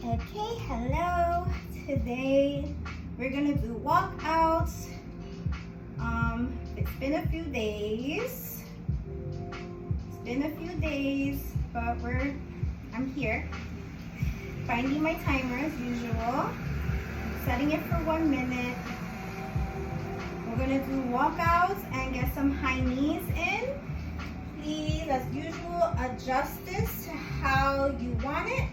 Okay, hello. Today we're gonna do walkouts. It's been a few days. But I'm here. Finding my timer as usual. Setting it for 1 minute. We're gonna do walkouts and get some high knees in. Please, as usual, adjust this to how you want it.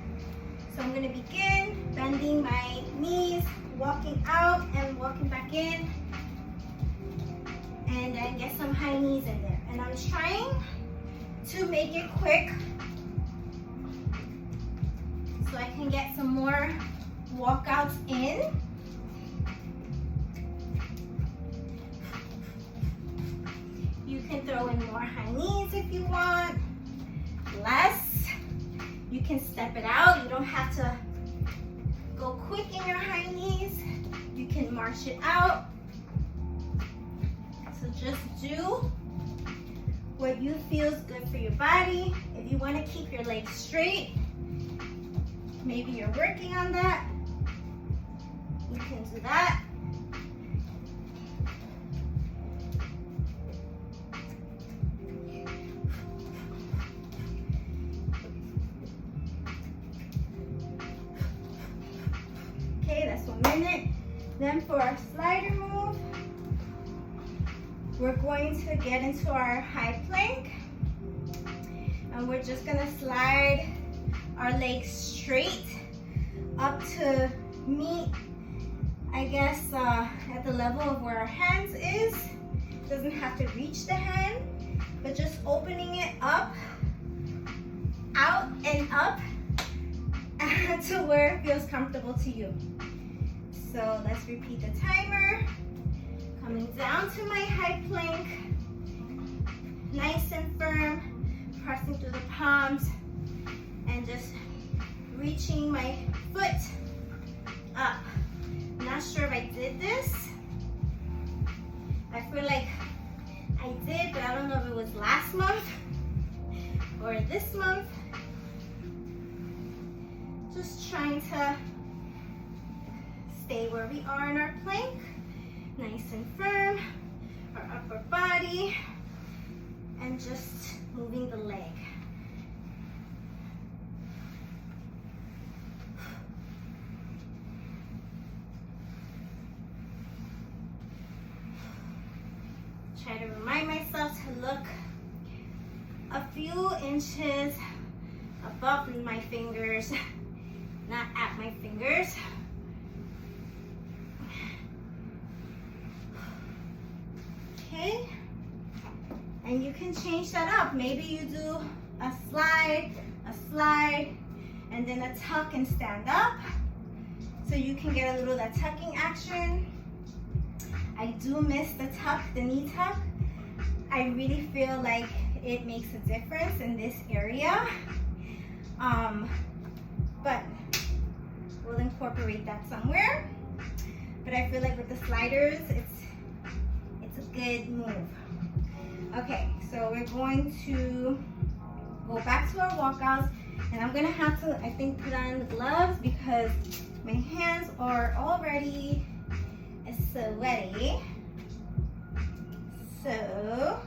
So I'm going to begin bending my knees, walking out and walking back in, and then get some high knees in there. And I'm trying to make it quick so I can get some more walkouts in. You can throw in more high knees if you want, less. You can step it out. You don't have to go quick in your high knees. You can march it out. So just do what you feel is good for your body. If you want to keep your legs straight, maybe you're working on that, you can do that. That's 1 minute. Then for our slider move, we're going to get into our high plank, and we're just gonna slide our legs straight up to meet, I guess, at the level of where our hands is. Doesn't have to reach the hand, but just opening it up, out and up to where it feels comfortable to you. So let's repeat the timer. Coming down to my high plank, nice and firm, pressing through the palms, and just reaching my foot up. Not sure if I did this. I feel like I did, but I don't know if it was last month or this month. Just trying to stay where we are in our plank, nice and firm, our upper body, and just moving the leg. Try to remind myself to look a few inches above my fingers, not at my fingers. Okay, and you can change that up. Maybe you do a slide, and then a tuck and stand up. So you can get a little of that tucking action. I do miss the tuck, the knee tuck. I really feel like it makes a difference in this area. But we'll incorporate that somewhere. But I feel like with the sliders, it's a good move. Okay, so we're going to go back to our walkouts, and I'm gonna have to, I think, put on the gloves because my hands are already sweaty. So,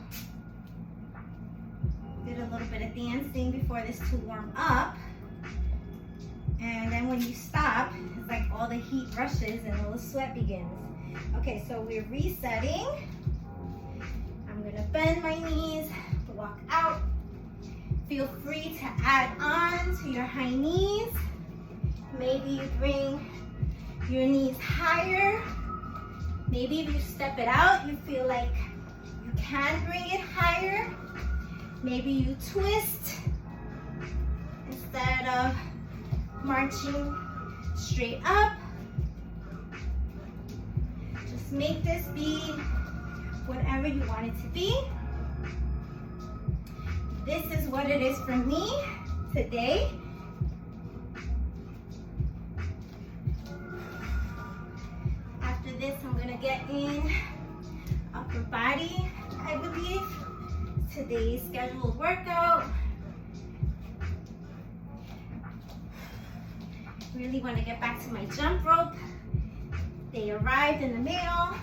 did a little bit of dancing before this to warm up. And then when you stop, it's like all the heat rushes and all the sweat begins. Okay, so we're resetting. I'm gonna bend my knees, walk out. Feel free to add on to your high knees. Maybe you bring your knees higher. Maybe if you step it out, you feel like you can bring it higher. Maybe you twist instead of marching straight up. Just make this be whatever you want it to be. This is what it is for me today. After this, I'm gonna get in upper body, I believe. Today's scheduled workout. Really want to get back to my jump rope. They arrived in the mail,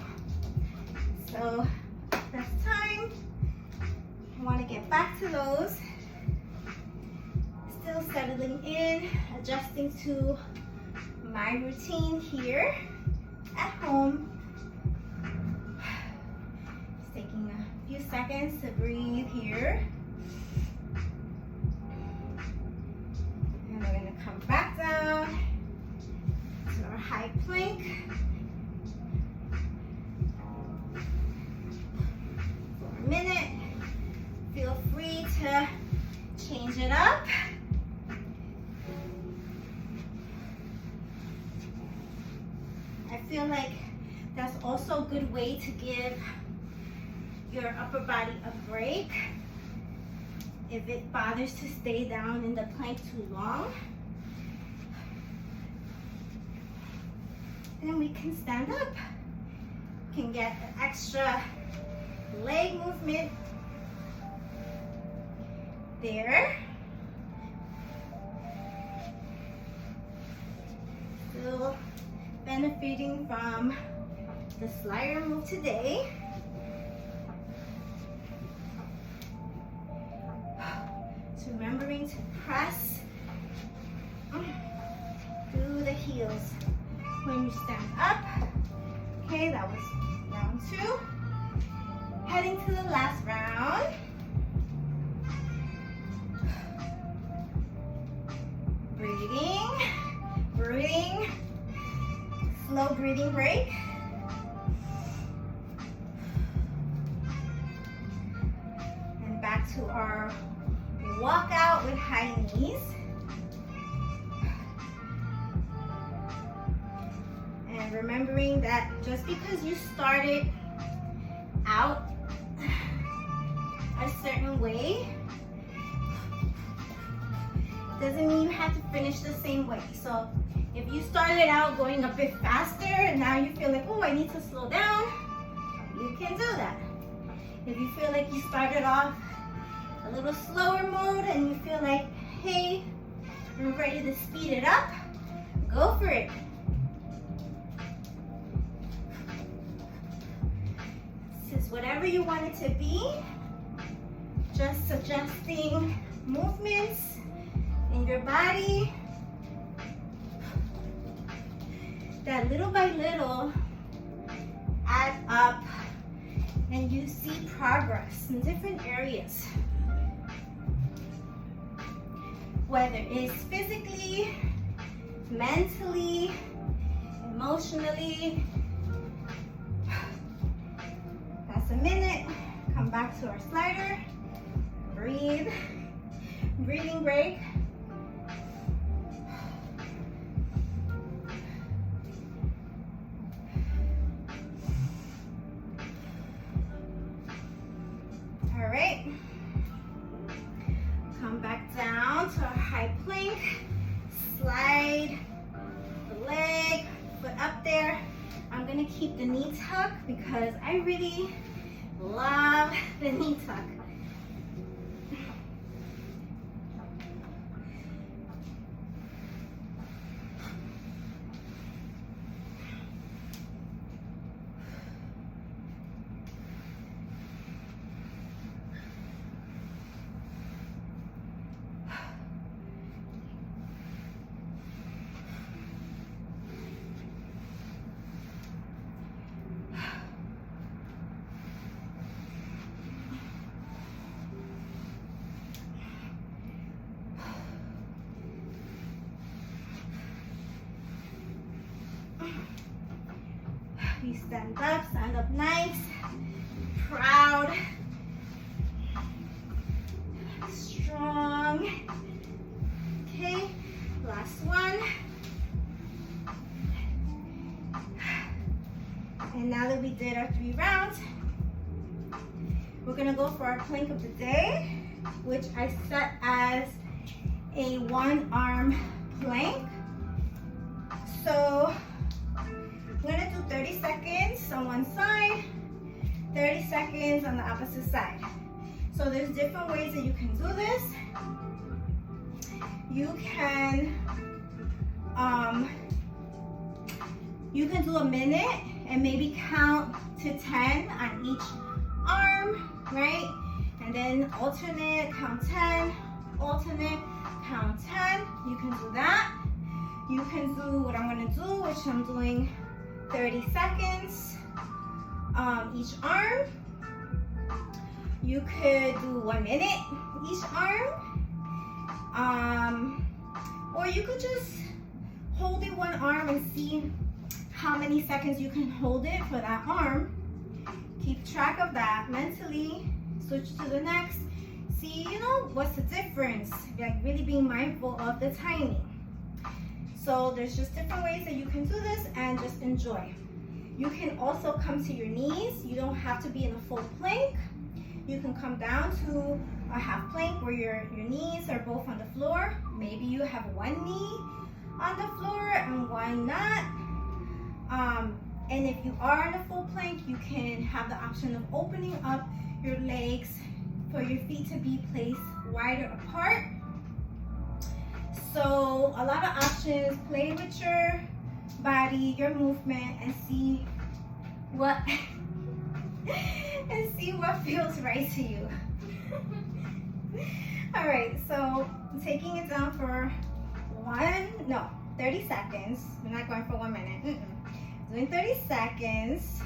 so that's time. I want to get back to those. Still settling in, adjusting to my routine here at home. Just taking a few seconds to breathe here. And we're going to come back down to our high plank. For a minute. Feel free to change it up. I feel like that's also a good way to give your upper body a break if it bothers to stay down in the plank too long. Then we can stand up. Can get an extra leg movement there. Still benefiting from the slider move today. So remembering to press through the heels when you stand up. Okay, that was round 2. Heading to the last round. Breathing, breathing, slow breathing break. And back to our walkout with high knees. And remembering that just because you started out a certain way doesn't mean you have to finish the same way. So if you started out going a bit faster and now you feel like, oh, I need to slow down, you can do that. If you feel like you started off a little slower mode and you feel like, hey, I'm ready to speed it up, go for it. This is whatever you want it to be, just adjusting movements in your body that little by little add up and you see progress in different areas. Whether it's physically, mentally, emotionally. That's a minute. Come back to our slider. Breathe. Breathing break. All right. Come back down to our high plank. Slide the leg, foot up there. I'm gonna keep the knee tuck because I really love the knee tuck. You stand up nice, proud, strong. Okay, last one. And now that we did our 3 rounds, we're gonna go for our plank of the day, which I set as a 1-arm plank. So I'm gonna do 30 seconds on one side, 30 seconds on the opposite side. So there's different ways that you can do this. You can You can do a minute and maybe count to 10 on each arm, right? And then alternate, count 10, alternate, count 10. You can do that. You can do what I'm gonna do, which I'm doing 30 seconds each arm. You could do 1 minute each arm. Or you could just hold it one arm and see how many seconds you can hold it for that arm. Keep track of that mentally. Switch to the next. See, you know, what's the difference? Like really being mindful of the timing. So there's just different ways that you can do this and just enjoy. You can also come to your knees. You don't have to be in a full plank. You can come down to a half plank where your knees are both on the floor. Maybe you have one knee on the floor and one not. And if you are in a full plank, you can have the option of opening up your legs for your feet to be placed wider apart. So a lot of options. Play with your body, your movement, and see what feels right to you. All right, so I'm taking it down for 30 seconds. We're not going for 1 minute. Doing 30 seconds.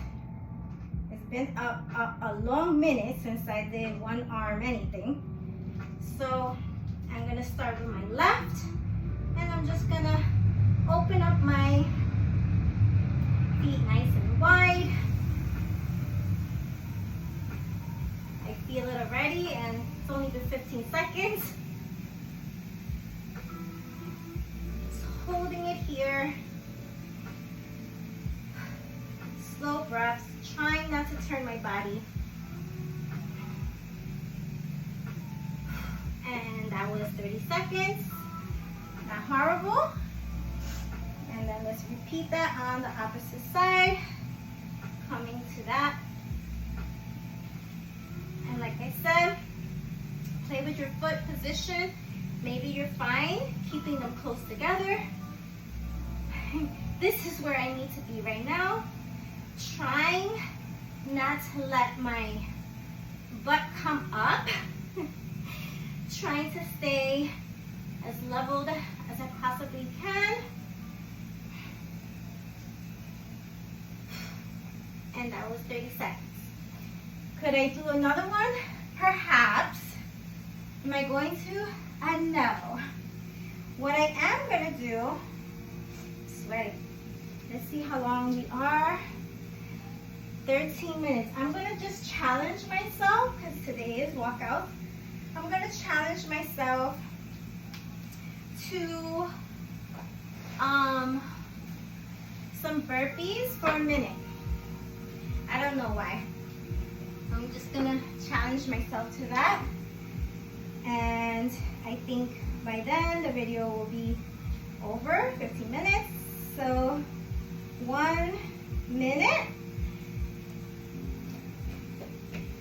It's been a long minute since I did one arm anything. So I'm gonna start with my left, and I'm just gonna open up my feet nice and wide. I feel it already, and it's only been 15 seconds. Just holding it here. Slow breaths, trying not to turn my body. And that was 30 seconds. Not horrible. And then let's repeat that on the opposite side. Coming to that. And like I said, play with your foot position. Maybe you're fine keeping them close together. This is where I need to be right now. Trying not to let my butt come up. Trying to stay as leveled as I possibly can. And that was 30 seconds. Could I do another one? Perhaps. Am I going to? No. What I am going to do, sweaty. Let's see how long we are. 13 minutes. I'm going to just challenge myself because today is walkout. I'm going to challenge myself to some burpees for a minute. I don't know why. I'm just gonna challenge myself to that. And I think by then the video will be over, 15 minutes. So 1 minute.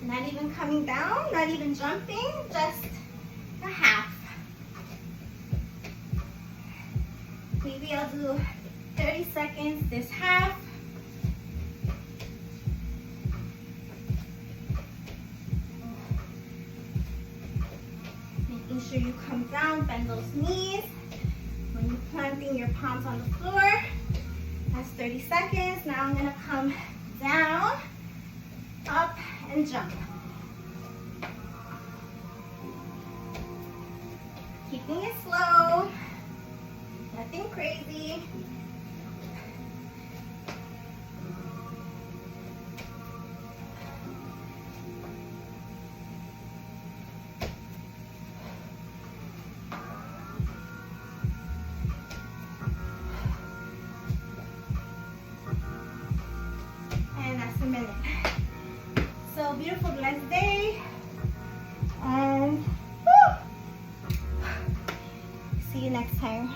Not even coming down, not even jumping, just a half. Maybe I'll do 30 seconds this half. Making sure you come down, bend those knees. When you're planting your palms on the floor, that's 30 seconds. Now I'm gonna come down, up, and jump. Keeping it slow, nothing crazy. And that's a minute. So beautiful, blessed day. And see you next time.